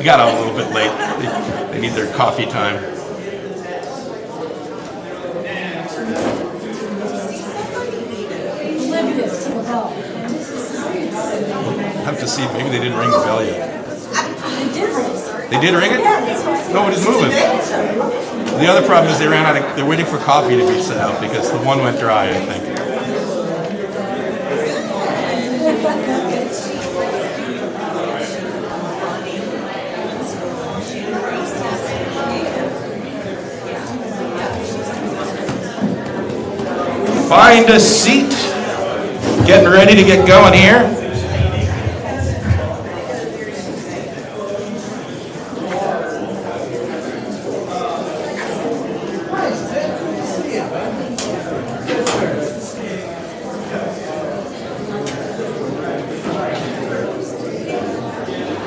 We got out a little bit late. They need their coffee time. I'll have to see. Maybe they didn't ring the bell yet. They did ring it? Nobody's moving. The other problem is they ran out of, they're waiting for coffee to be set out because the one went dry, I think. Find a seat. Getting ready to get going here.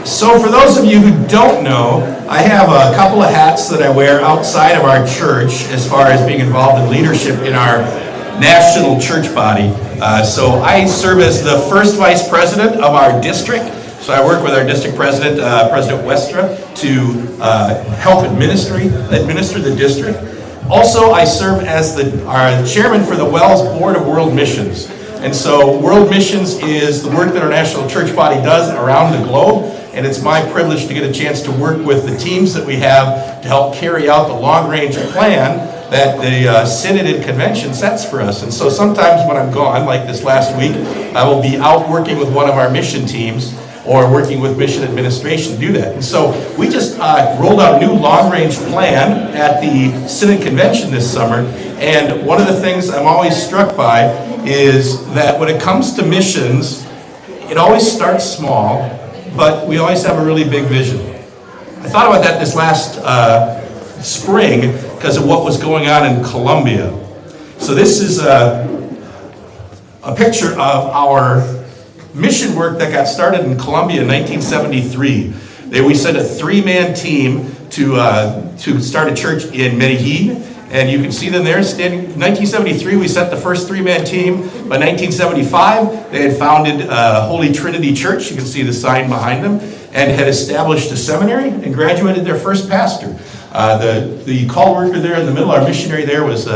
So for those of you who don't know, I have a couple of hats that I wear outside of our church as far as being involved in leadership in our national church body. So I serve as the first vice president of our district. So I work with our district president, President Westra, to help administer the district. Also, I serve as our chairman for the WELS Board of World Missions. And so World Missions is the work that our national church body does around the globe. And it's my privilege to get a chance to work with the teams that we have to help carry out the long-range plan that the Synod and Convention sets for us. And so sometimes when I'm gone, like this last week, I will be out working with one of our mission teams or working with mission administration to do that. And so we just rolled out a new long-range plan at the Synod Convention this summer. And one of the things I'm always struck by is that when it comes to missions, it always starts small, but we always have a really big vision. I thought about that this last spring because of what was going on in Colombia. So this is a picture of our mission work that got started in Colombia in 1973. We sent a 3-man team to start a church in Medellin. And you can see them there standing. In 1973, we sent the first 3-man team. By 1975, they had founded Holy Trinity Church. You can see the sign behind them. And had established a seminary and graduated their first pastor. The call worker there in the middle, our missionary there, was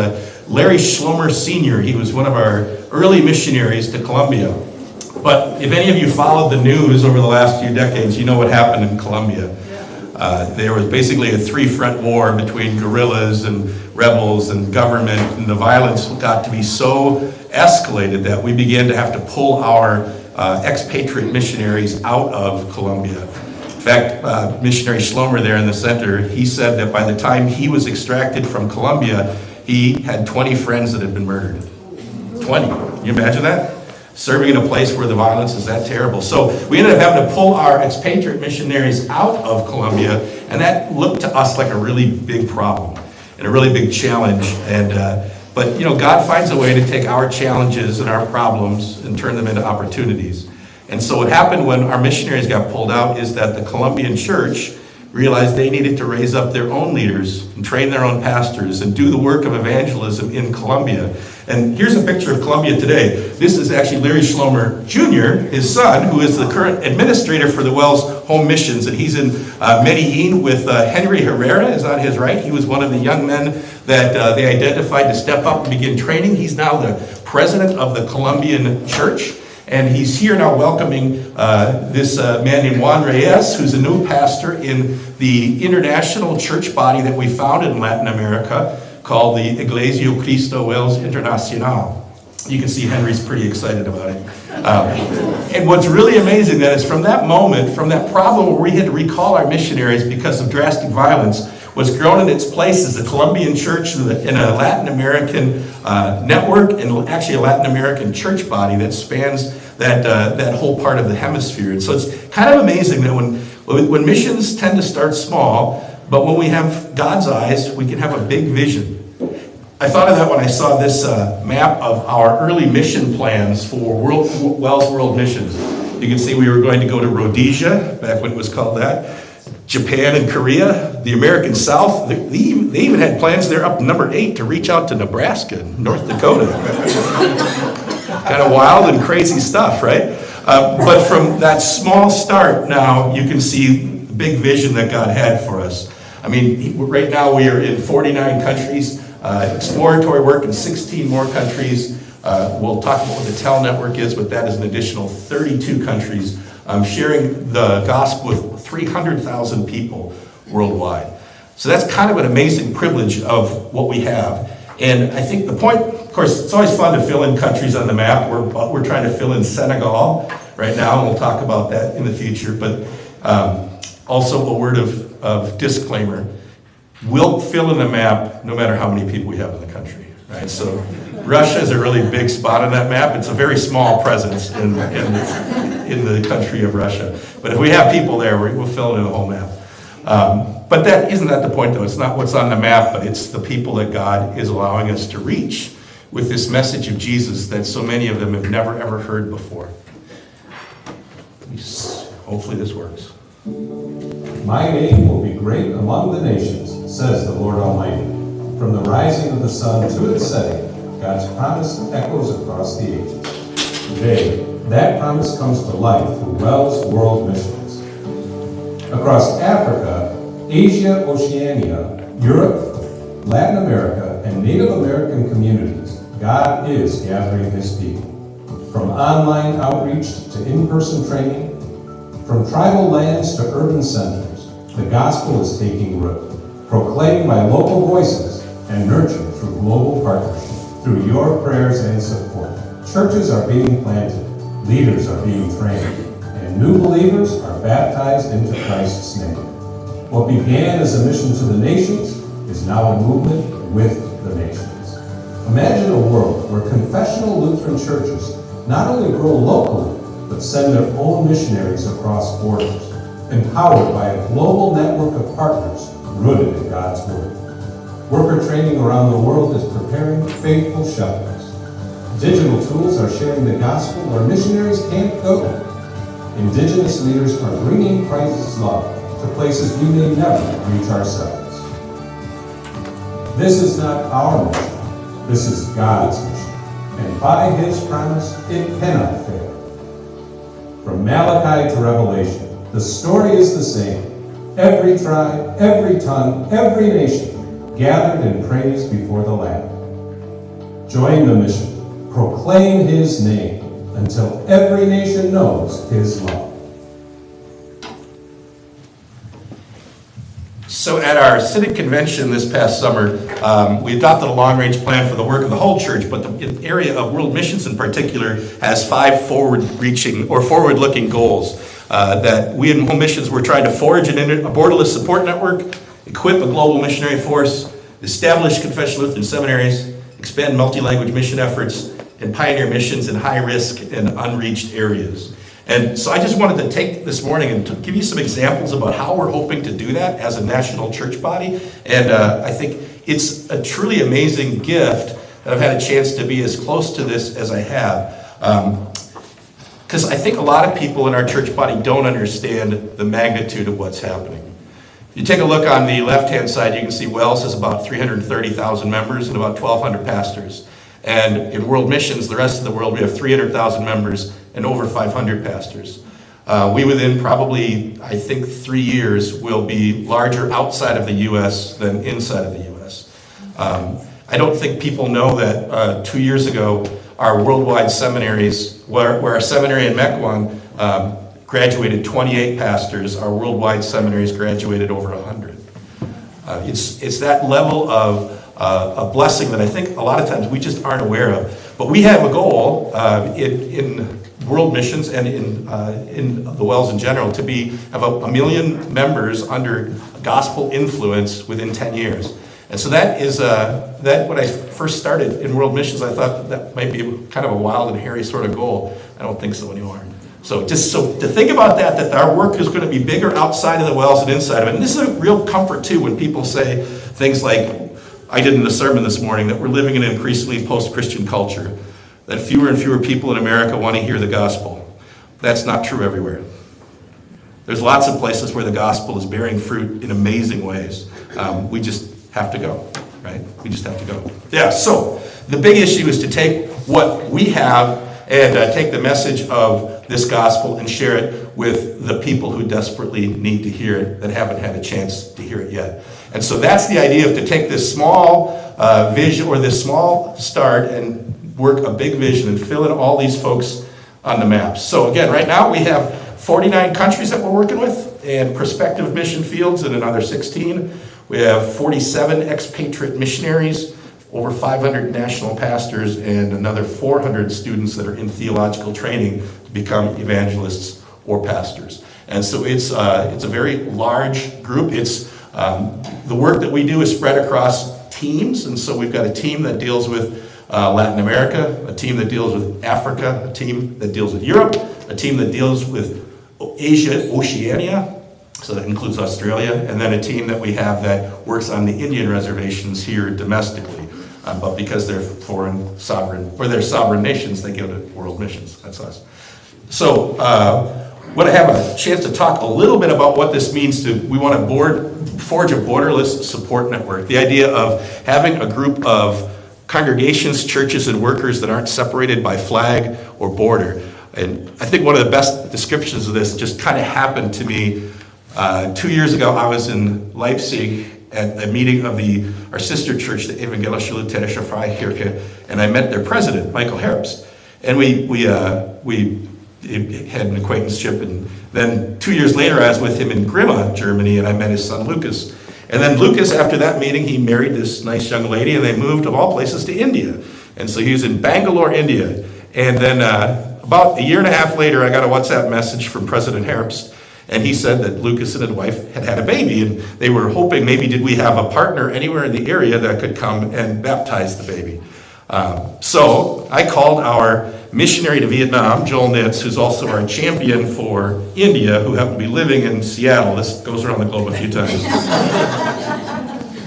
Larry Schlomer Sr. He was one of our early missionaries to Colombia. But if any of you followed the news over the last few decades, you know what happened in Colombia. There was basically a 3-front war between guerrillas and rebels and government, and the violence got to be so escalated that we began to have to pull our expatriate missionaries out of Colombia. In fact, missionary Schlomer there in the center, he said that by the time he was extracted from Colombia, he had 20 friends that had been murdered. 20. Can you imagine that? Serving in a place where the violence is that terrible. So we ended up having to pull our expatriate missionaries out of Colombia, and that looked to us like a really big problem and a really big challenge. But you know, God finds a way to take our challenges and our problems and turn them into opportunities. And so what happened when our missionaries got pulled out is that the Colombian church realized they needed to raise up their own leaders and train their own pastors and do the work of evangelism in Colombia. And here's a picture of Colombia today. This is actually Larry Schlomer Jr., his son, who is the current administrator for the WELS Home Missions. And he's in Medellin with Henry Herrera is on his right. He was one of the young men that they identified to step up and begin training. He's now the president of the Colombian church. And he's here now welcoming this man named Juan Reyes, who's a new pastor in the international church body that we founded in Latin America called the Iglesia Cristo WELS Internacional. You can see Henry's pretty excited about it. And what's really amazing then is from that moment, from that problem where we had to recall our missionaries because of drastic violence, was grown in its place as a Colombian church in a Latin American network and actually a Latin American church body that spans that whole part of the hemisphere. And so it's kind of amazing that when When missions tend to start small, but when we have God's eyes, we can have a big vision. I thought of that when I saw this map of our early mission plans for WELS World Missions. You can see we were going to go to Rhodesia, back when it was called that, Japan and Korea, the American South. They even had plans there up number 8 to reach out to Nebraska and North Dakota. Kind of wild and crazy stuff, right? But from that small start now, you can see the big vision that God had for us. I mean, right now we are in 49 countries, exploratory work in 16 more countries. We'll talk about what the TEL network is, but that is an additional 32 countries, sharing the gospel with 300,000 people worldwide. So that's kind of an amazing privilege of what we have. And I think the point, of course, it's always fun to fill in countries on the map. We're trying to fill in Senegal right now, and we'll talk about that in the future. But also a word of disclaimer. We'll fill in the map no matter how many people we have in the country, right? So Russia is a really big spot on that map. It's a very small presence in the country of Russia. But if we have people there, we'll fill in the whole map. But isn't that the point, though? It's not what's on the map, but it's the people that God is allowing us to reach with this message of Jesus that so many of them have never, ever heard before. Hopefully this works. My name will be great among the nations, says the Lord Almighty. From the rising of the sun to its setting, God's promise echoes across the ages. Today, that promise comes to life through WELS World Missions. Across Africa, Asia, Oceania, Europe, Latin America, and Native American communities, God is gathering His people. From online outreach to in-person training, from tribal lands to urban centers, the gospel is taking root, proclaimed by local voices and nurtured through global partnership. Through your prayers and support, churches are being planted, leaders are being trained, and new believers are baptized into Christ's name. What began as a mission to the nations is now a movement with the nations. Imagine a world where confessional Lutheran churches not only grow locally, but send their own missionaries across borders, empowered by a global network of partners rooted in God's Word. Worker training around the world is preparing faithful shepherds. Digital tools are sharing the gospel where missionaries can't go. Indigenous leaders are bringing Christ's love to places we may never reach ourselves. This is not our mission. This is God's mission. And by His promise, it cannot fail. From Malachi to Revelation, the story is the same. Every tribe, every tongue, every nation gathered in praise before the Lamb. Join the mission. Proclaim His name until every nation knows His love. So at our synod convention this past summer, we adopted a long-range plan for the work of the whole church, but the area of world missions in particular has 5 forward-reaching or forward-looking goals that we in Home Missions were trying to forge a borderless support network, equip a global missionary force, establish confessional Lutheran seminaries, expand multi-language mission efforts, and pioneer missions in high-risk and unreached areas. And so I just wanted to take this morning and to give you some examples about how we're hoping to do that as a national church body. And I think it's a truly amazing gift that I've had a chance to be as close to this as I have. Because I think a lot of people in our church body don't understand the magnitude of what's happening. If you take a look on the left-hand side, you can see WELS has about 330,000 members and about 1,200 pastors. And in world missions, the rest of the world, we have 300,000 members and over 500 pastors. We within probably, I think, 3 years will be larger outside of the U.S. than inside of the U.S. I don't think people know that 2 years ago, our worldwide seminaries, where our seminary in Mequon graduated 28 pastors, our worldwide seminaries graduated over 100. It's that level of a blessing that I think a lot of times we just aren't aware of. But we have a goal in world missions and in the WELS in general to have a million members under gospel influence within 10 years. And so that is, when I first started in world missions, I thought that might be kind of a wild and hairy sort of goal. I don't think so anymore. So to think about that our work is going to be bigger outside of the wells than inside of it. And this is a real comfort too when people say things like, I did in the sermon this morning, that we're living in an increasingly post-Christian culture, that fewer and fewer people in America want to hear the gospel. That's not true everywhere. There's lots of places where the gospel is bearing fruit in amazing ways. We just have to go, right? We just have to go. Yeah, so the big issue is to take what we have and take the message of this gospel and share it with the people who desperately need to hear it that haven't had a chance to hear it yet. And so that's the idea of to take this small vision or this small start and work a big vision and fill in all these folks on the maps. So again, right now we have 49 countries that we're working with and prospective mission fields in another 16. We have 47 expatriate missionaries, over 500 national pastors, and another 400 students that are in theological training to become evangelists or pastors. And so it's a very large group. It's the work that we do is spread across teams, and so we've got a team that deals with Latin America, a team that deals with Africa, a team that deals with Europe, a team that deals with Asia, Oceania, so that includes Australia, and then a team that we have that works on the Indian reservations here domestically. But because they're they're sovereign nations, they go to world missions. That's us. So, want to have a chance to talk a little bit about what this means we want to forge a borderless support network. The idea of having a group of congregations, churches, and workers that aren't separated by flag or border. And I think one of the best descriptions of this just kind of happened to me 2 years ago. I was in Leipzig at a meeting of our sister church, the Evangelische Lutherische Freikirche, and I met their president, Michael Herbst. And we had an acquaintanceship, and then 2 years later I was with him in Grimma, Germany, and I met his son Lucas. And then Lucas, after that meeting, he married this nice young lady, and they moved, of all places, to India. And so he was in Bangalore, India. And then about a year and a half later, I got a WhatsApp message from President Herbst, and he said that Lucas and his wife had had a baby, and they were hoping maybe did we have a partner anywhere in the area that could come and baptize the baby. So I called our missionary to Vietnam, Joel Nitz, who's also our champion for India, who happened to be living in Seattle. This goes around the globe a few times.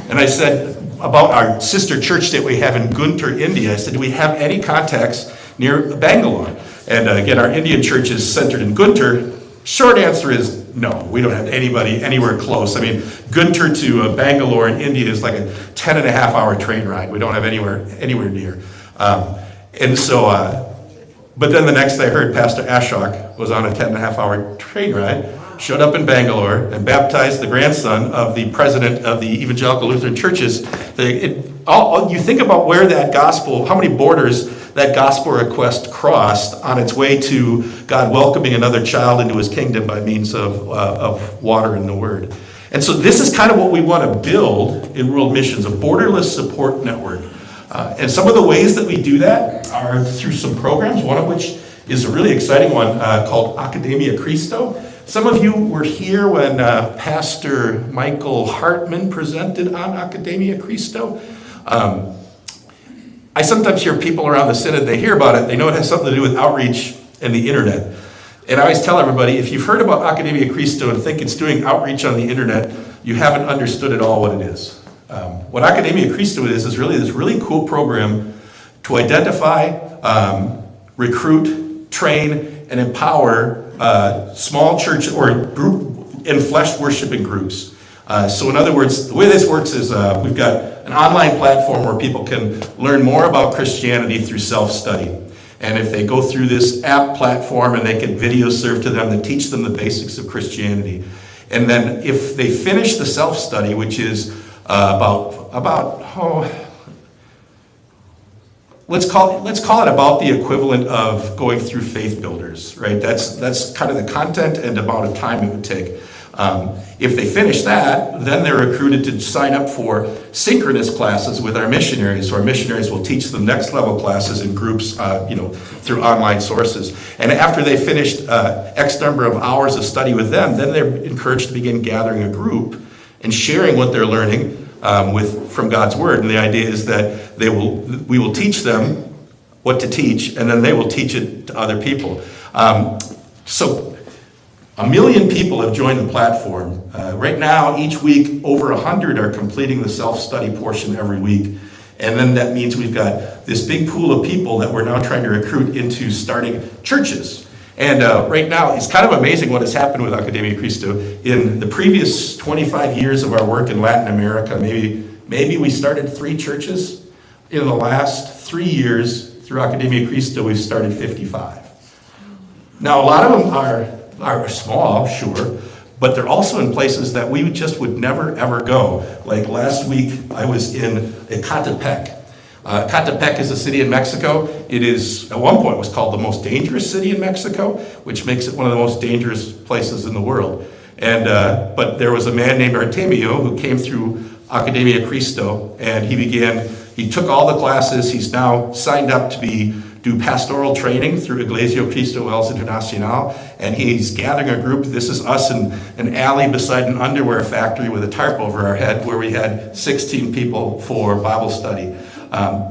And I said about our sister church that we have in Guntur, India, I said, do we have any contacts near Bangalore? And again, our Indian church is centered in Guntur. Short answer is no, we don't have anybody anywhere close. I mean, Guntur to Bangalore in India is like a 10.5-hour train ride. We don't have anywhere near. And so, but then the next I heard, Pastor Ashok was on a 10.5-hour train ride, showed up in Bangalore, and baptized the grandson of the president of the Evangelical Lutheran Churches. You think about where that gospel, how many borders that gospel request crossed on its way to God welcoming another child into his kingdom by means of water and the word. And so this is kind of what we want to build in World Missions, a borderless support network. And some of the ways that we do that are through some programs, one of which is a really exciting one called Academia Christo. Some of you were here when Pastor Michael Hartman presented on Academia Christo. I sometimes hear people around the synod, they hear about it, they know it has something to do with outreach and the internet. And I always tell everybody, if you've heard about Academia Christo and think it's doing outreach on the internet, you haven't understood at all what it is. What Academia Christo is really this really cool program to identify, recruit, train, and empower small church or group and flesh worshiping groups. So in other words, the way this works is we've got an online platform where people can learn more about Christianity through self-study. And if they go through this app platform and they get videos served to them that teach them the basics of Christianity. And then if they finish the self-study, which is let's call it about the equivalent of going through Faith Builders, right? That's kind of the content and amount of time it would take. If they finish that, then they're recruited to sign up for synchronous classes with our missionaries. So our missionaries will teach them next level classes in groups, through online sources. And after they finished X number of hours of study with them, then they're encouraged to begin gathering a group and sharing what they're learning from God's Word. And the idea is that we will teach them what to teach, and then they will teach it to other people. So 1 million people have joined the platform. Right now, each week, over 100 are completing the self-study portion every week. And then that means we've got this big pool of people that we're now trying to recruit into starting churches. And right now, it's kind of amazing what has happened with Academia Cristo. In the previous 25 years of our work in Latin America, maybe we started 3 churches. In the last 3 years, through Academia Cristo, we've started 55. Now, a lot of them are small, sure, but they're also in places that we just would never, ever go. Like last week, I was in Ecatepec. Ecatepec is a city in Mexico. It is, at one point, was called the most dangerous city in Mexico, which makes it one of the most dangerous places in the world. And but there was a man named Artemio who came through Academia Cristo, and he took all the classes. He's now signed up to do pastoral training through Iglesia Cristo Wells Internacional, and he's gathering a group. This is us in an alley beside an underwear factory with a tarp over our head where we had 16 people for Bible study.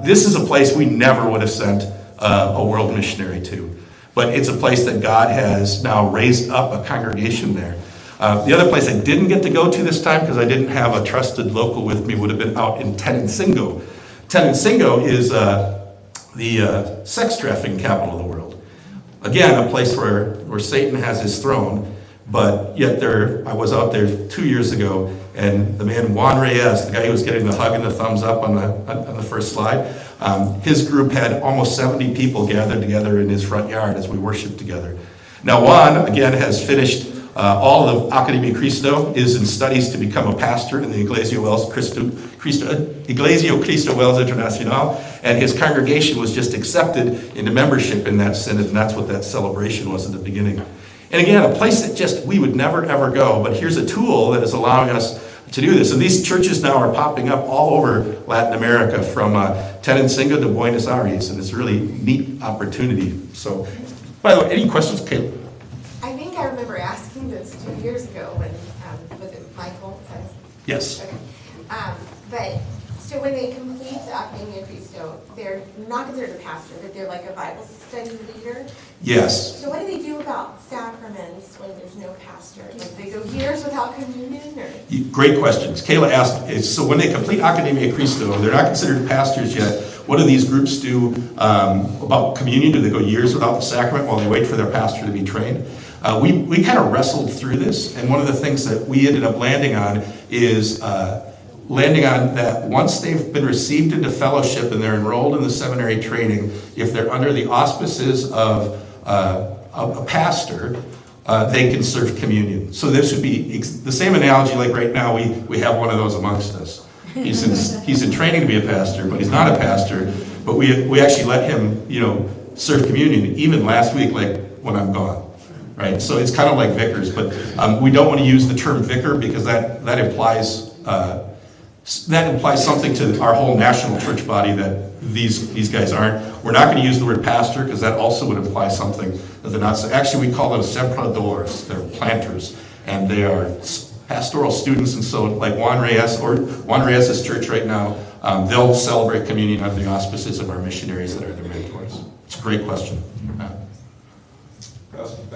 This is a place we never would have sent a world missionary to, but it's a place that God has now raised up a congregation there. The other place I didn't get to go to this time because I didn't have a trusted local with me would have been out in Tenancingo. Tenancingo is the sex trafficking capital of the world. Again, a place where Satan has his throne, but yet I was out there 2 years ago, and the man Juan Reyes, the guy who was getting the hug and the thumbs up on the first slide, his group had almost 70 people gathered together in his front yard as we worshiped together. Now Juan, again, has finished all of Academia Cristo, is in studies to become a pastor in the Iglesia Cristo Wells Internacional, and his congregation was just accepted into membership in that synod, and that's what that celebration was at the beginning. And again, a place that we would never ever go, but here's a tool that is allowing us to do this. And these churches now are popping up all over Latin America, from Tenancingo to Buenos Aires, and it's a really neat opportunity. So, by the way, any questions, Caleb? I think I remember asking this 2 years ago when, was it Michael? Yes. Okay. But, so when they complete the Academia Cristo, they're not considered a pastor, but they're like a Bible study leader? Yes. So what do they do about sacraments when there's no pastor? Like, they go years without communion, or? Great questions. Kayla asked, so when they complete Academia Cristo, they're not considered pastors yet. What do these groups do about communion? Do they go years without the sacrament while they wait for their pastor to be trained? We kind of wrestled through this, and one of the things that we ended up landing on is that once they've been received into fellowship and they're enrolled in the seminary training, if they're under the auspices of a pastor, they can serve communion. So this would be the same analogy like right now we have one of those amongst us. He's in training to be a pastor, but he's not a pastor, but we actually let him, serve communion even last week, like when I'm gone. Right, so it's kind of like vicars, but we don't want to use the term vicar because that implies something to our whole national church body that these guys aren't. We're not going to use the word pastor because that also would imply something that they're not. So actually, we call them sembradores. They're planters, and they are pastoral students. And so, like Juan Reyes' church right now, they'll celebrate communion under the auspices of our missionaries that are their mentors. It's a great question.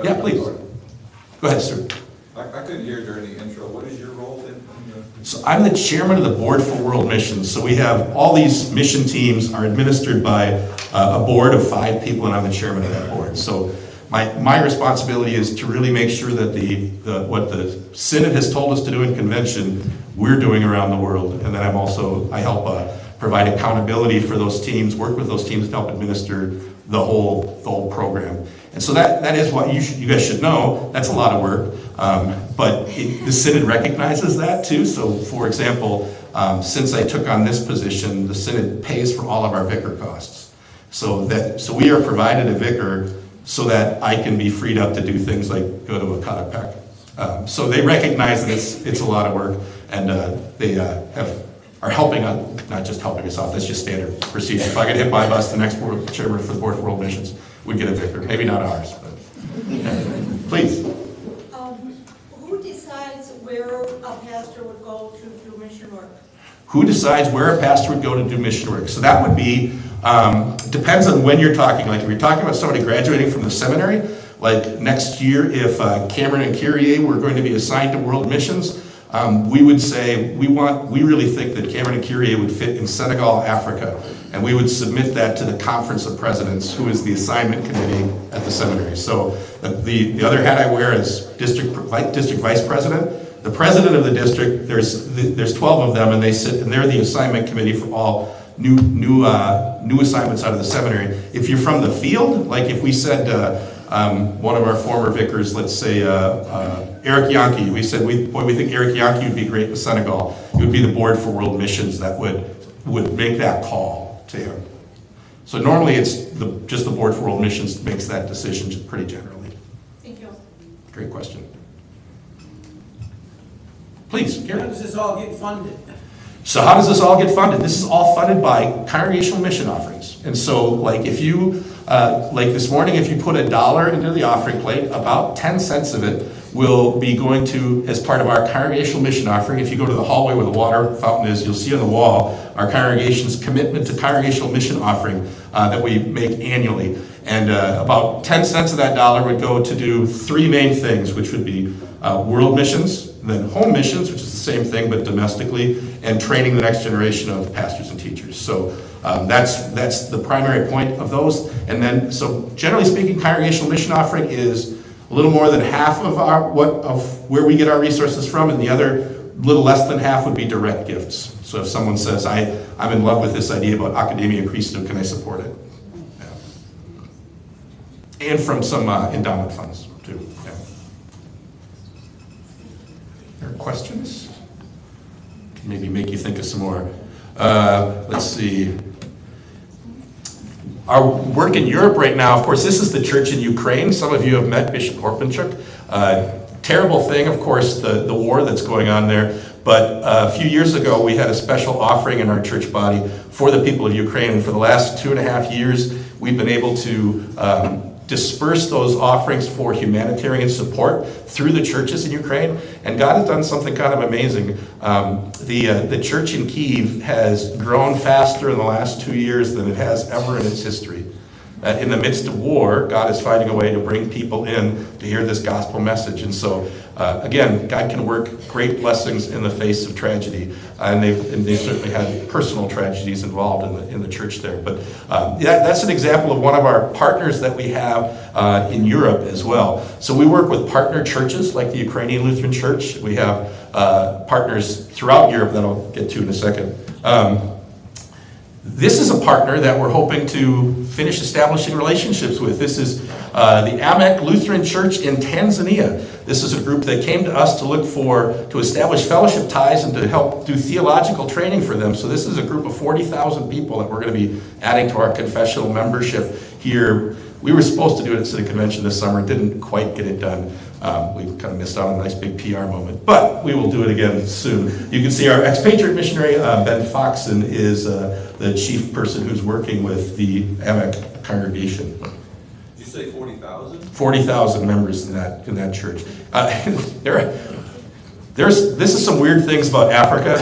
Yeah, please. Go ahead, sir. I couldn't hear during the intro. What is your role in So I'm the chairman of the board for World Missions. So we have all these mission teams are administered by a board of 5 people, and I'm the chairman of that board. So my responsibility is to really make sure that what the Synod has told us to do in convention, we're doing around the world. And then I help provide accountability for those teams, work with those teams to help administer the whole program. And so that is what you guys should know. That's a lot of work, but the Synod recognizes that too. So, for example, since I took on this position, the Synod pays for all of our vicar costs. So we are provided a vicar so that I can be freed up to do things like go to Ecatepec. So they recognize that it's a lot of work, and they are helping us, not just helping us out. That's just standard procedure. If I get hit by a bus, the next chairman for the board for World Missions would get a vicar. Maybe not ours, but please. Who decides where a pastor would go to do mission work? Who decides where a pastor would go to do mission work? So that would be, depends on when you're talking. Like if you're talking about somebody graduating from the seminary, Like next year, if Cameron and Kyrie were going to be assigned to world missions, we would say we really think that Cameron and Kyrie would fit in Senegal, Africa, and we would submit that to the Conference of Presidents, who is the assignment committee at the seminary. So the other hat I wear is district vice president. The president of the district, there's 12 of them, and they're the assignment committee for all new assignments out of the seminary. If you're from the field, like if we said one of our former vicars, let's say Eric Yankee, we said we think Eric Yankee would be great in Senegal. It would be the board for world missions that would make that call to him. So normally it's just the board for world missions makes that decision pretty generally. Thank you. Great question. Please, Gary. How does this all get funded? So how does this all get funded? This is all funded by congregational mission offerings. And so like if you, like this morning, if you put $1 into the offering plate, about 10 cents of it will be going to, as part of our congregational mission offering. If you go to the hallway where the water fountain is, you'll see on the wall our congregation's commitment to congregational mission offering that we make annually. And about 10 cents of that dollar would go to do three main things, which would be world missions, then home missions, which is the same thing but domestically, and training the next generation of pastors and teachers. So that's the primary point of those. And then, so generally speaking, congregational mission offering is a little more than half of where we get our resources from, and the other little less than half would be direct gifts. So if someone says, I'm in love with this idea about Academia Christo, can I support it? Yeah. And from some endowment funds too. Yeah. There are questions? Maybe make you think of some more. Let's see. Our work in Europe right now, of course, this is the church in Ukraine. Some of you have met Bishop Horpenchuk. Terrible thing, of course, the war that's going on there. But a few years ago, we had a special offering in our church body for the people of Ukraine. And for the last 2.5 years, we've been able to disperse those offerings for humanitarian support through the churches in Ukraine. And God has done something kind of amazing. The church in Kyiv has grown faster in the last 2 years than it has ever in its history. In the midst of war, God is finding a way to bring people in to hear this gospel message. And so, again, God can work great blessings in the face of tragedy. And they've certainly had personal tragedies involved in the church there. But that's an example of one of our partners that we have in Europe as well. So we work with partner churches like the Ukrainian Lutheran Church. We have partners throughout Europe that I'll get to in a second. This is a partner that we're hoping to finish establishing relationships with. This is the AMEC Lutheran Church in Tanzania. This is a group that came to us to establish fellowship ties and to help do theological training for them. So this is a group of 40,000 people that we're going to be adding to our confessional membership here. We were supposed to do it at City Convention this summer, didn't quite get it done. We kind of missed out on a nice big PR moment, but we will do it again soon. You can see our expatriate missionary, Ben Foxon, is the chief person who's working with the AMEC congregation. Did you say 40,000? 40,000 members in that church. This is some weird things about Africa.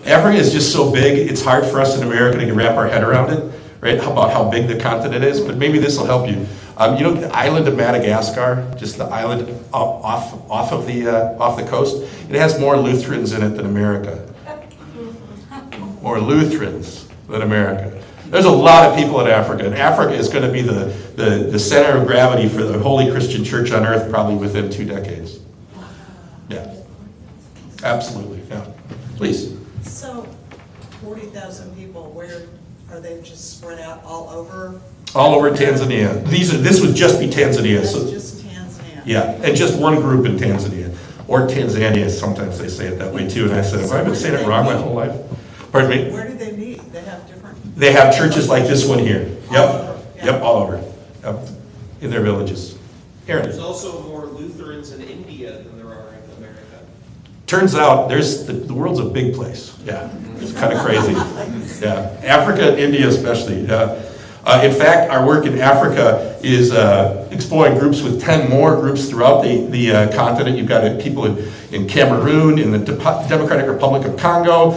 Africa is just so big, it's hard for us in America to wrap our head around it, right? About how big the continent is, but maybe this will help you. You know the island of Madagascar, just the island off the coast? It has more Lutherans in it than America. More Lutherans than America. There's a lot of people in Africa, and Africa is going to be the center of gravity for the Holy Christian Church on earth probably within 2 decades. Yeah, absolutely, yeah. Please. So, 40,000 people, where are they just spread out all over? All over Tanzania. This would just be Tanzania. That's So, just Tanzania? yeah, and just one group in Tanzania. Or Tanzania, sometimes they say it that way too, and I said, have I been saying it wrong my whole life? Pardon me? Where do they meet? They have different? They have churches like this one here. All over, yeah. Yep, all over. Yep, in their villages. Aaron. There's also more Lutherans in India than there are in America. Turns out the world's a big place. Yeah, it's kind of crazy. Yeah, Africa and India especially. Yeah. In fact, our work in Africa is exploring groups with 10 more groups throughout the continent. You've got people in Cameroon, in the Democratic Republic of Congo,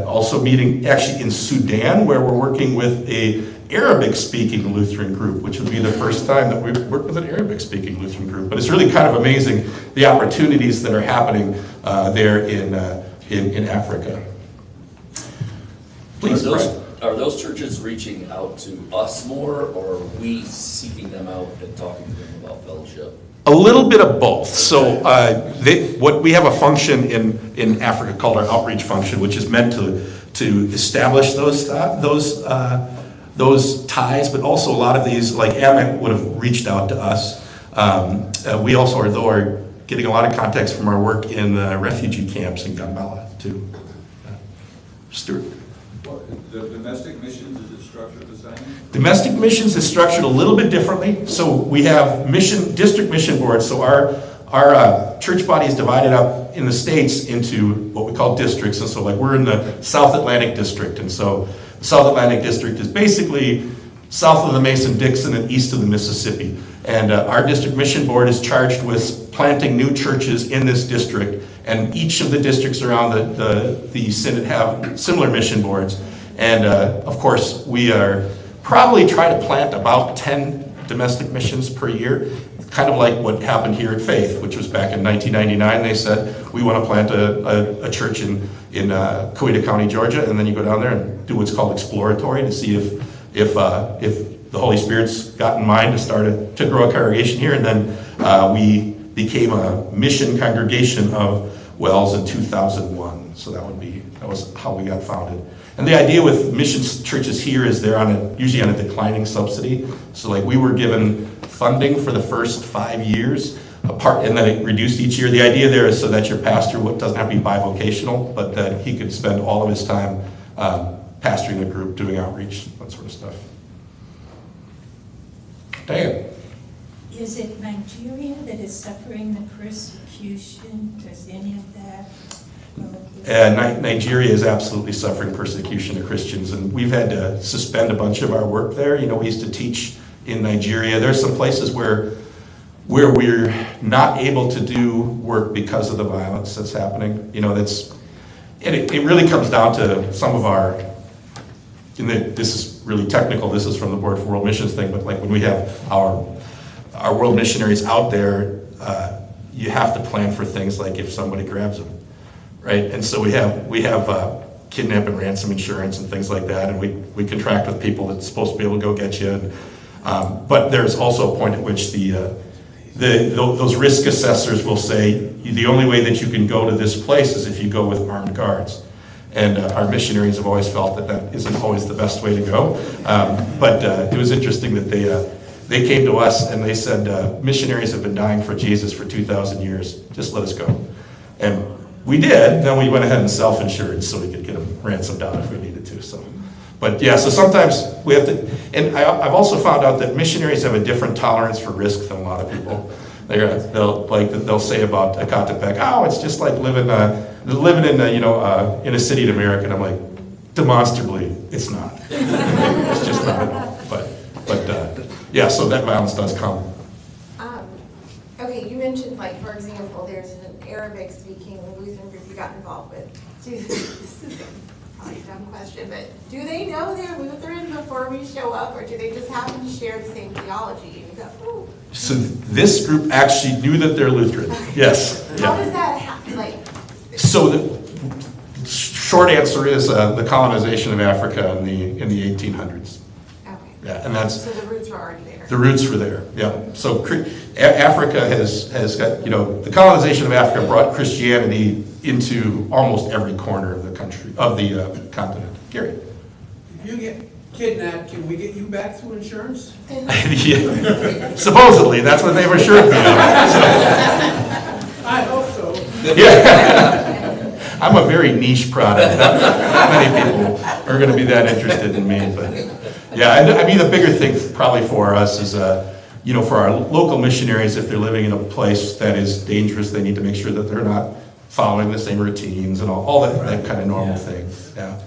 also meeting actually in Sudan, where we're working with a Arabic-speaking Lutheran group, which would be the first time that we've worked with an Arabic-speaking Lutheran group. But it's really kind of amazing the opportunities that are happening there in Africa. Please, Brian. Are those churches reaching out to us more, or are we seeking them out and talking to them about fellowship? A little bit of both. So we have a function in Africa called our outreach function, which is meant to establish those ties, but also a lot of these, like Amet would have reached out to us. We also are getting a lot of contacts from our work in refugee camps in Gambela too. Stuart. The domestic missions, is it structured the same? Domestic missions is structured a little bit differently. So we have district mission boards. So our church body is divided up in the states into what we call districts. And so like we're in the South Atlantic District. And so the South Atlantic District is basically south of the Mason-Dixon and east of the Mississippi. And our district mission board is charged with planting new churches in this district. And each of the districts around the synod have similar mission boards. And of course, we are probably trying to plant about 10 domestic missions per year, kind of like what happened here at Faith, which was back in 1999. They said, we want to plant a church in Coweta County, Georgia, and then you go down there and do what's called exploratory to see if the Holy Spirit's got in mind to grow a congregation here. And then we became a mission congregation of Wells in 2001. So that was how we got founded. And the idea with mission churches here is they're usually on a declining subsidy. So like we were given funding for the first 5 years, and then it reduced each year. The idea there is so that your pastor doesn't have to be bivocational, but that he could spend all of his time pastoring the group, doing outreach, that sort of stuff. Diane. Is it Nigeria that is suffering the persecution? Does any of that? Nigeria is absolutely suffering persecution of Christians, and we've had to suspend a bunch of our work there. We used to teach in Nigeria. There's some places where we're not able to do work because of the violence that's happening. It really comes down to some of our, this is really technical, this is from the Board for World Missions thing, but like when we have our world missionaries out there, you have to plan for things like if somebody grabs them, right? And so we have kidnap and ransom insurance and things like that, and we contract with people that's supposed to be able to go get you. But there's also a point at which those risk assessors will say the only way that you can go to this place is if you go with armed guards. And our missionaries have always felt that isn't always the best way to go. But it was interesting that they came to us and they said, missionaries have been dying for Jesus for 2,000 years. Just let us go. And we did. Then we went ahead and self-insured so we could get them ransomed out if we needed to. So sometimes we have to. And I've also found out that missionaries have a different tolerance for risk than a lot of people. They'll say about Ecatepec, oh, it's just like living in a city in America. And I'm like, demonstrably, it's not. It's just not at all. But so that violence does come. Okay, you mentioned, like, for example, there's an Arabic-speaking Lutheran group you got involved with. This is probably a dumb question, but do they know they're Lutheran before we show up, or do they just happen to share the same theology? And you go, ooh. So this group actually knew that they're Lutheran. Yes. How does that happen? So the short answer is the colonization of Africa in the 1800s. Okay. Yeah, and that's. So the roots were already there. The roots were there. Yeah. So Africa has got, the colonization of Africa brought Christianity into almost every corner of the country, of the continent. Gary. If you get kidnapped, can we get you back through insurance? Yeah. Supposedly, that's what they were sure of. I hope so. Yeah. I'm a very niche product. Not many people are going to be that interested in me, but yeah, the bigger thing probably for us is, for our local missionaries, if they're living in a place that is dangerous, they need to make sure that they're not following the same routines and all that kind of normal thing. Yeah,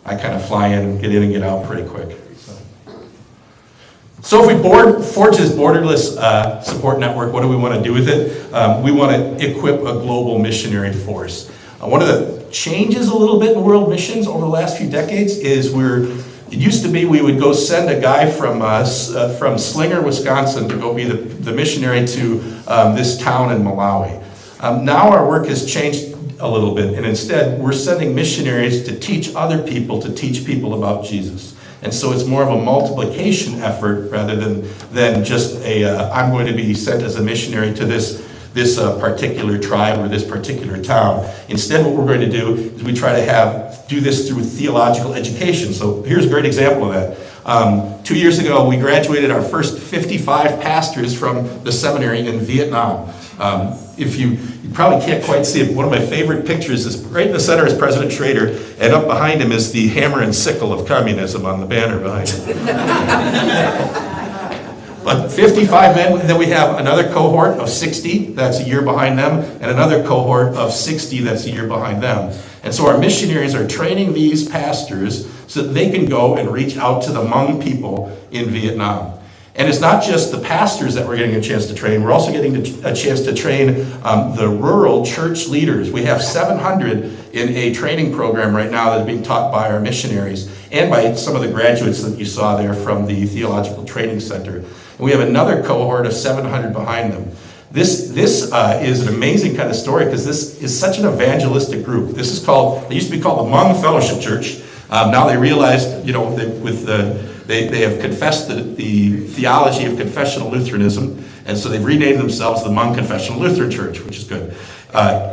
I kind of fly in and get out pretty quick. So if we forge this borderless support network, what do we want to do with it? We want to equip a global missionary force. One of the changes a little bit in world missions over the last few decades is we're It used to be we would go send a guy from Slinger, Wisconsin to go be the missionary to this town in Malawi. Now our work has changed a little bit, and instead we're sending missionaries to teach other people to teach people about Jesus. And so it's more of a multiplication effort rather than just I'm going to be sent as a missionary to this particular tribe or this particular town. Instead, what we're going to do is we try to do this through theological education. So here's a great example of that. 2 years ago, we graduated our first 55 pastors from the seminary in Vietnam. If you probably can't quite see it, one of my favorite pictures is right in the center is President Schrader, and up behind him is the hammer and sickle of communism on the banner behind him. But 55 men, then we have another cohort of 60, that's a year behind them, and another cohort of 60, that's a year behind them. And so our missionaries are training these pastors so that they can go and reach out to the Hmong people in Vietnam. And it's not just the pastors that we're getting a chance to train, we're also getting a chance to train the rural church leaders. We have 700 in a training program right now that are being taught by our missionaries and by some of the graduates that you saw there from the Theological Training Center. And we have another cohort of 700 behind them. This is an amazing kind of story because this is such an evangelistic group. This is they used to be called the Hmong Fellowship Church. Now they realized, they have confessed the theology of confessional Lutheranism, and so they've renamed themselves the Hmong Confessional Lutheran Church, which is good.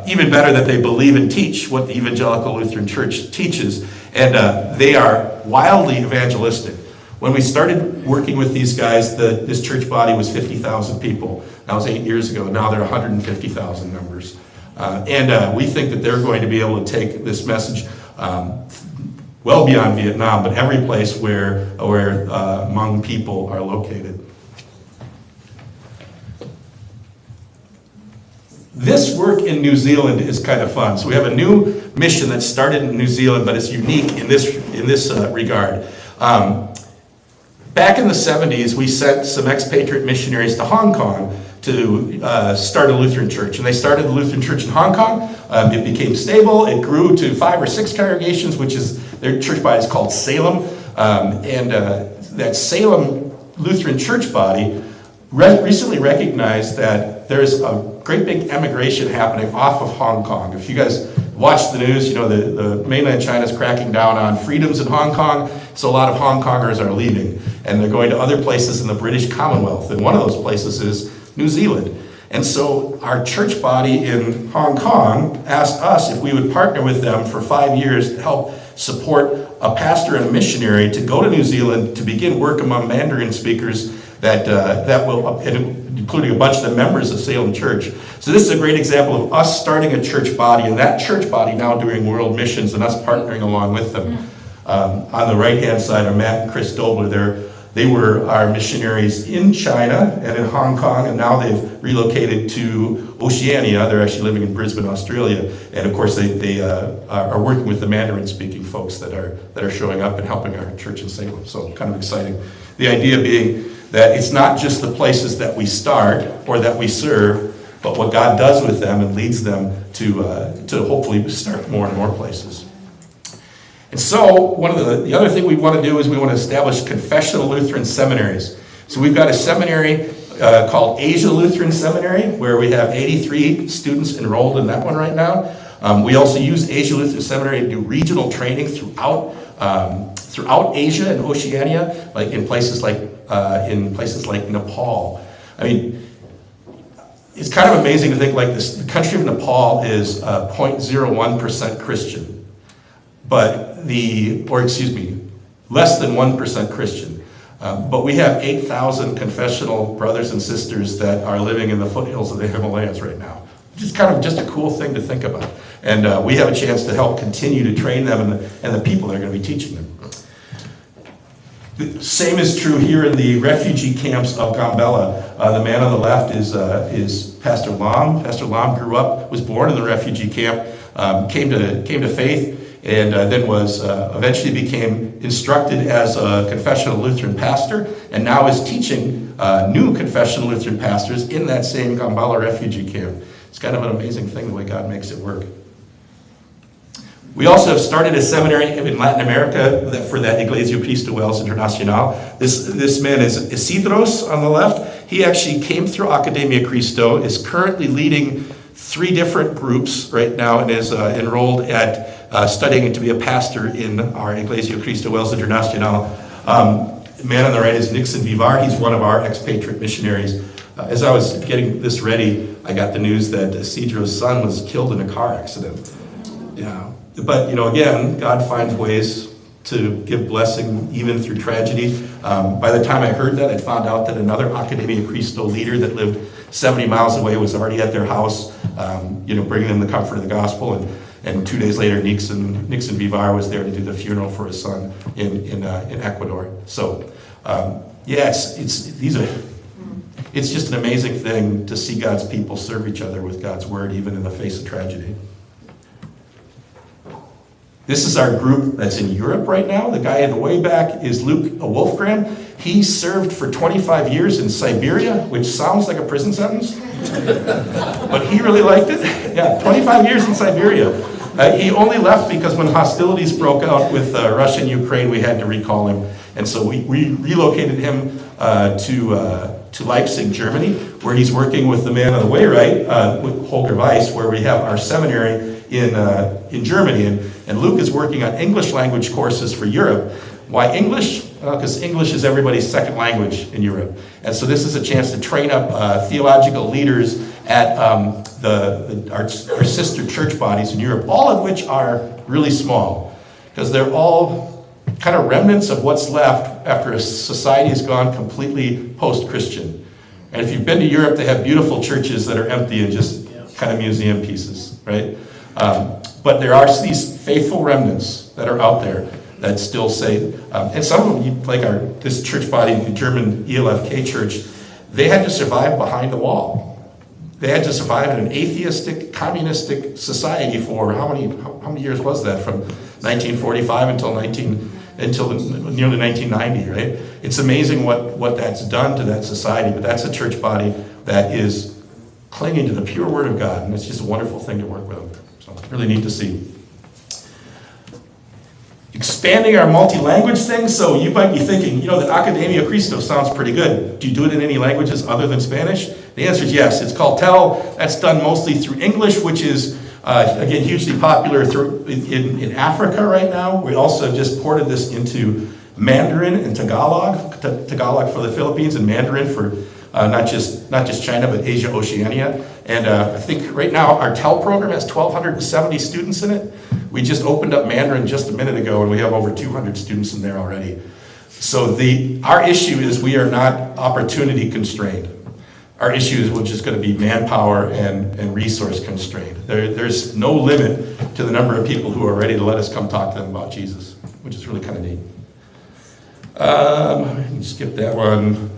Even better that they believe and teach what the Evangelical Lutheran Church teaches, and they are wildly evangelistic. When we started working with these guys, this church body was 50,000 people. That was 8 years ago. Now they're 150,000 members. And we think that they're going to be able to take this message well beyond Vietnam, but every place where Hmong people are located. This work in New Zealand is kind of fun. So we have a new mission that started in New Zealand, but it's unique in this regard. Back in the 70s, we sent some expatriate missionaries to Hong Kong to start a Lutheran church. And they started the Lutheran church in Hong Kong. It became stable. It grew to 5 or 6 congregations, which is, their church body is called Salem. That Salem Lutheran church body recently recognized that there's a great big emigration happening off of Hong Kong. If you guys watch the news, the mainland China is cracking down on freedoms in Hong Kong, so a lot of Hong Kongers are leaving, and they're going to other places in the British Commonwealth, and one of those places is New Zealand. And so our church body in Hong Kong asked us if we would partner with them for 5 years to help support a pastor and a missionary to go to New Zealand to begin work among Mandarin speakers that will, including a bunch of the members of Salem Church. So this is a great example of us starting a church body, and that church body now doing world missions and us partnering along with them. On the right-hand side are Matt and Chris Dobler. They were our missionaries in China and in Hong Kong, and now they've relocated to Oceania. They're actually living in Brisbane, Australia. And of course, they are working with the Mandarin-speaking folks that are showing up and helping our church in Salem. So kind of exciting. The idea being that it's not just the places that we start or that we serve, but what God does with them and leads them to hopefully start more and more places. And so one of the other thing we want to do is we want to establish confessional Lutheran seminaries. So we've got a seminary called Asia Lutheran Seminary, where we have 83 students enrolled in that one right now. We also use Asia Lutheran Seminary to do regional training throughout Asia and Oceania, like in places like Nepal. I mean, it's kind of amazing to think like this. The country of Nepal is 0.01% Christian. Less than 1% Christian. But we have 8,000 confessional brothers and sisters that are living in the foothills of the Himalayas right now. Just kind of just a cool thing to think about. And we have a chance to help continue to train them and the people that are going to be teaching them. The same is true here in the refugee camps of Gambela. The man on the left is Pastor Lam. Pastor Lam was born in the refugee camp, came to faith, and then eventually became instructed as a confessional Lutheran pastor, and now is teaching new confessional Lutheran pastors in that same Gambela refugee camp. It's kind of an amazing thing the way God makes it work. We also have started a seminary in Latin America for that Iglesia Cristo Wells Internacional. This man is Isidros on the left. He actually came through Academia Cristo, is currently leading 3 different groups right now, and is enrolled at studying to be a pastor in our Iglesia Cristo Wells Internacional. The man on the right is Nixon Vivar. He's one of our expatriate missionaries. As I was getting this ready, I got the news that Isidro's son was killed in a car accident. Yeah. But, again, God finds ways to give blessing even through tragedy. By the time I heard that, I found out that another Academia Cristo leader that lived 70 miles away was already at their house, bringing them the comfort of the gospel. And 2 days later, Nixon Vivar was there to do the funeral for his son in Ecuador. So, it's just an amazing thing to see God's people serve each other with God's word, even in the face of tragedy. This is our group that's in Europe right now. The guy in the way back is Luke Wolfgram. He served for 25 years in Siberia, which sounds like a prison sentence, but he really liked it. Yeah, 25 years in Siberia. He only left because when hostilities broke out with Russia and Ukraine, we had to recall him. And so we relocated him to Leipzig, Germany, where he's working with the man on the way right, with Holger Weiss, where we have our seminary in Germany. And Luke is working on English language courses for Europe. Why English? Because English is everybody's second language in Europe. And so this is a chance to train up theological leaders at our sister church bodies in Europe, all of which are really small, because they're all kind of remnants of what's left after a society has gone completely post-Christian. And if you've been to Europe, they have beautiful churches that are empty and just kind of museum pieces, right? But there are these faithful remnants that are out there that still say, and some of them, like this church body, the German ELFK church, they had to survive behind the wall. They had to survive in an atheistic, communistic society for how many years was that? From 1945 until nearly 1990, right? It's amazing what that's done to that society, but that's a church body that is clinging to the pure word of God, and it's just a wonderful thing to work with them. So really neat to see. Expanding our multi-language thing, so you might be thinking, that Academia Cristo sounds pretty good. Do you do it in any languages other than Spanish? The answer is yes. It's called TEL. That's done mostly through English, which is, again, hugely popular in Africa right now. We also have just ported this into Mandarin and Tagalog. Tagalog for the Philippines and Mandarin for not just China, but Asia, Oceania. And I think right now our TEL program has 1,270 students in it. We just opened up Mandarin just a minute ago, and we have over 200 students in there already. So our issue is we are not opportunity constrained. Our issue is we're just going to be manpower and resource constrained. There's no limit to the number of people who are ready to let us come talk to them about Jesus, which is really kind of neat. You can skip that one.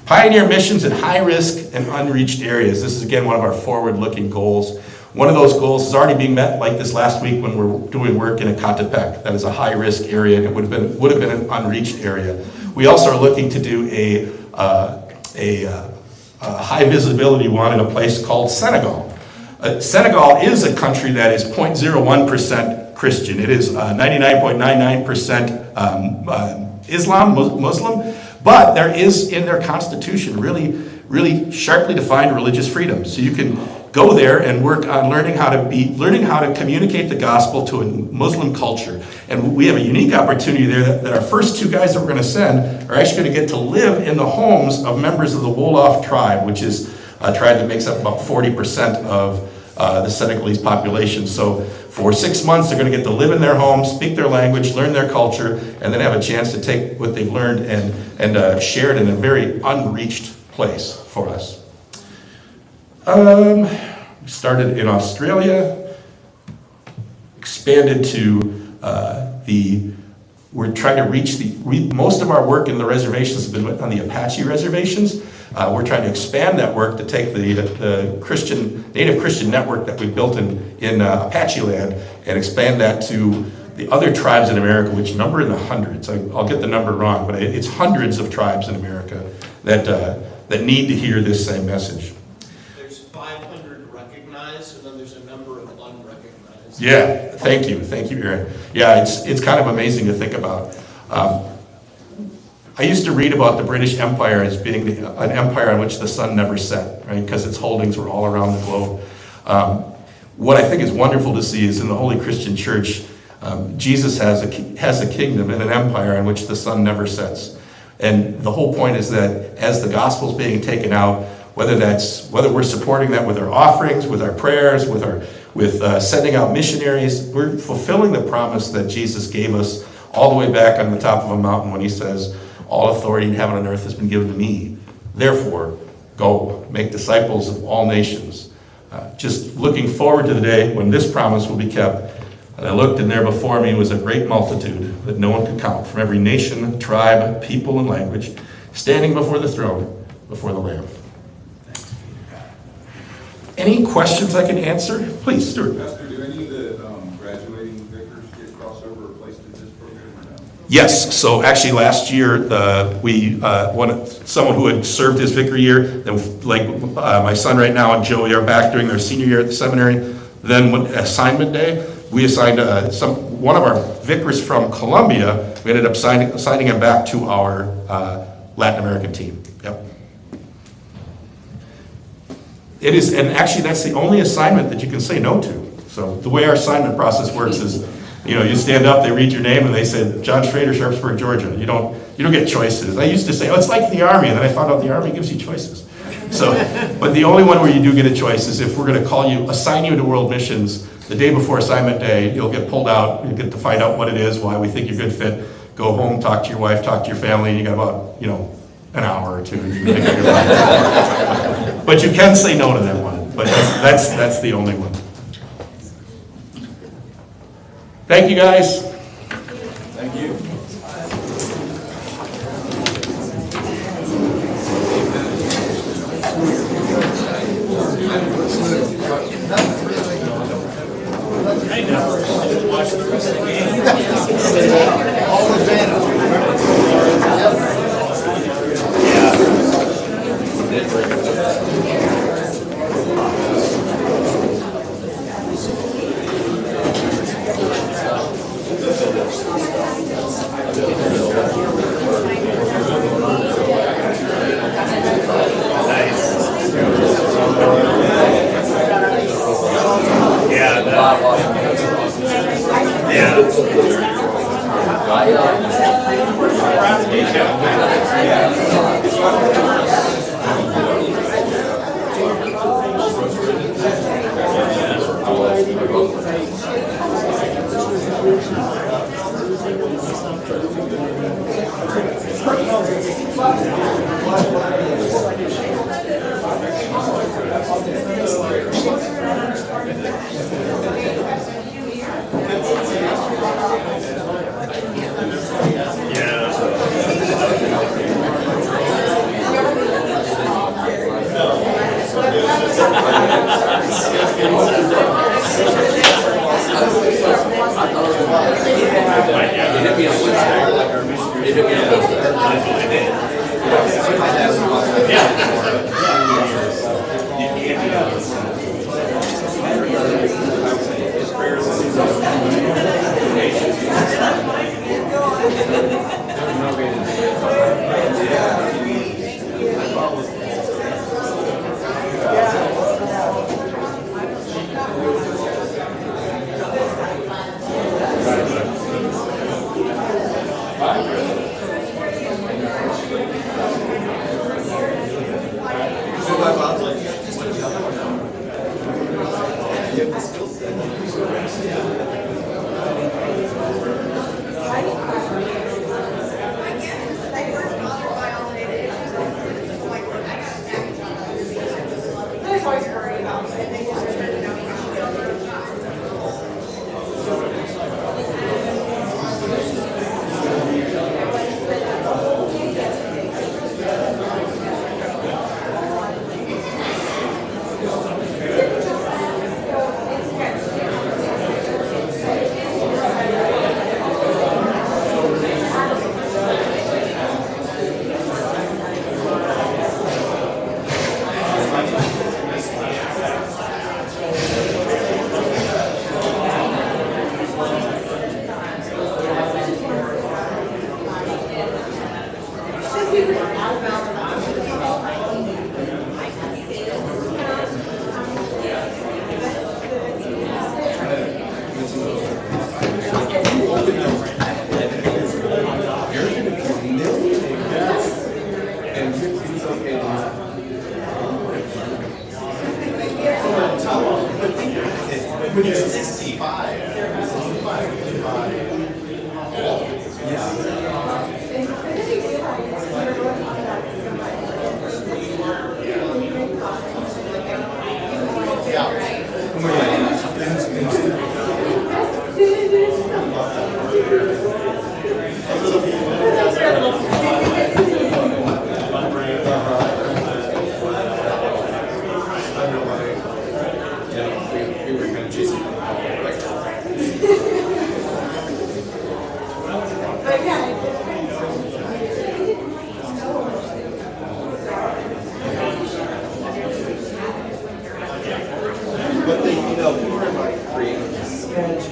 Pioneer missions in high-risk and unreached areas. This is, again, one of our forward-looking goals. One of those goals is already being met, like this last week when we're doing work in Ecatepec. That is a high-risk area, and it would have been an unreached area. We also are looking to do a high-visibility one in a place called Senegal. Senegal is a country that is 0.01% Christian. It is 99.99% Islam, Muslim. But there is in their constitution really, really sharply defined religious freedom. So you can go there and work on learning how to communicate the gospel to a Muslim culture. And we have a unique opportunity there that our first 2 guys that we're going to send are actually going to get to live in the homes of members of the Wolof tribe, which is a tribe that makes up about 40% of the Senegalese population. So for 6 months, they're going to get to live in their home, speak their language, learn their culture, and then have a chance to take what they've learned and share it in a very unreached place for us. We started in Australia, expanded to we're trying to reach most of our work in the reservations has been on the Apache reservations. We're trying to expand that work to take the Native Christian network that we built in Apache land and expand that to the other tribes in America, which number in the hundreds. I'll get the number wrong, but it's hundreds of tribes in America that need to hear this same message. There's 500 recognized, and then there's a number of unrecognized. Yeah, Thank you, Aaron. Yeah, it's kind of amazing to think about. I used to read about the British Empire as being an empire on which the sun never set, right? Because its holdings were all around the globe. What I think is wonderful to see is in the Holy Christian Church, Jesus has a kingdom and an empire on which the sun never sets. And the whole point is that as the gospel's being taken out, whether we're supporting that with our offerings, with our prayers, with sending out missionaries, we're fulfilling the promise that Jesus gave us all the way back on the top of a mountain when he says, all authority in heaven and earth has been given to me. Therefore, go, make disciples of all nations. Just looking forward to the day when this promise will be kept. And I looked, and there before me was a great multitude that no one could count, from every nation, tribe, people, and language, standing before the throne, before the Lamb. Any questions I can answer? Please, Stuart. Pastor, do any of the graduating vicars get crossover or placed in this program or no? Yes, so actually last year, someone who had served his vicar year, then my son right now and Joey are back doing their senior year at the seminary. Then when assignment day, we assigned one of our vicars from Colombia. We ended up assigning him back to our Latin American team. Yep. It is, and actually that's the only assignment that you can say no to. So the way our assignment process works is, you stand up, they read your name, and they say, John Schrader, Sharpsburg, Georgia. You don't get choices. I used to say, it's like the Army, and then I found out the Army gives you choices. So, but the only one where you do get a choice is if we're going to assign you to world missions, the day before assignment day, you'll get pulled out, you'll get to find out what it is, why we think you're a good fit, go home, talk to your wife, talk to your family, and you got about, an hour or two. But you can say no to that one, but that's the only one. Thank you, guys. Thank you.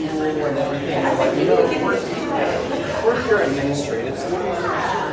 school and everything. Like, you know, we're here administrative stuff.